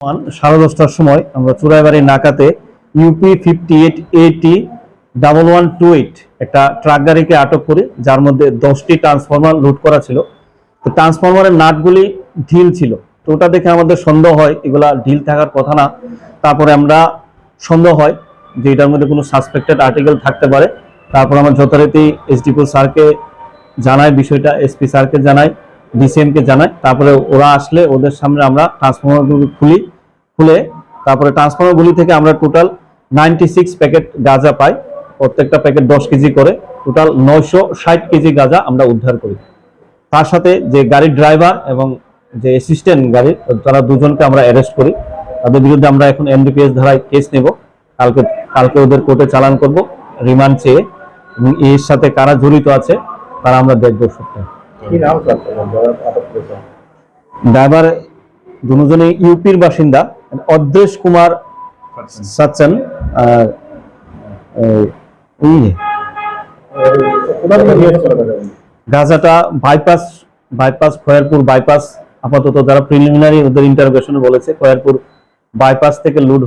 10:30টার সময় আমরা চুরাইবাড়ি নাকাতে ইউপি 5880 1128 একটা ট্রাক গাড়িকে আটক করি, যার মধ্যে 10টি ট্রান্সফরমার লুট করা ছিল। তো ট্রান্সফরমারের নাটগুলি ঢিল ছিল, তো ওটা দেখে আমাদের সন্দেহ হয় এগুলা ঢিল থাকার কথা না। তারপরে আমরা সন্দেহ হয় যে এটার মধ্যে কোনো সাসপেক্টেড আর্টিকেল থাকতে পারে। তারপর আমরা যথারীতি এসডিপি স্যারকে জানাই, বিষয়টা এসপি স্যারকে জানাই, ডিসিএমকে জানাই। তারপরে ওরা আসলে ওদের সামনে আমরা ট্রান্সফরমারগুলো খুলে তারপরে ট্রান্সফরমারগুলি থেকে আমরা টোটাল 96 প্যাকেট গাঁজা পাই। প্রত্যেকটা প্যাকেট 10 কেজি করে, টোটাল 960 কেজি গাঁজা আমরা উদ্ধার করি। তার সাথে যে গাড়ির ড্রাইভার এবং যে অ্যাসিস্ট্যান্ট গাড়ির, তারা দুজনকে আমরা অ্যারেস্ট করি। তাদের বিরুদ্ধে আমরা এখন এনডিপিএস ধারায় কেস নেব। কালকে ওদের কোর্টে চালান করব রিমান্ড চেয়ে, এবং এর সাথে কারা জড়িত আছে তারা আমরা দেখব সবটা। ড্রাইভার দুজনে ইউপির বাসিন্দা, অদ্রেশ কুমার সাচ্চান আর গাজাটা বাইপাস খয়েরপুর বাইপাস, আপাতত যারা প্রিলিমিনারি ওদের ইন্টারোগেশনে বলেছে খয়েরপুর বাইপাস থেকে লুট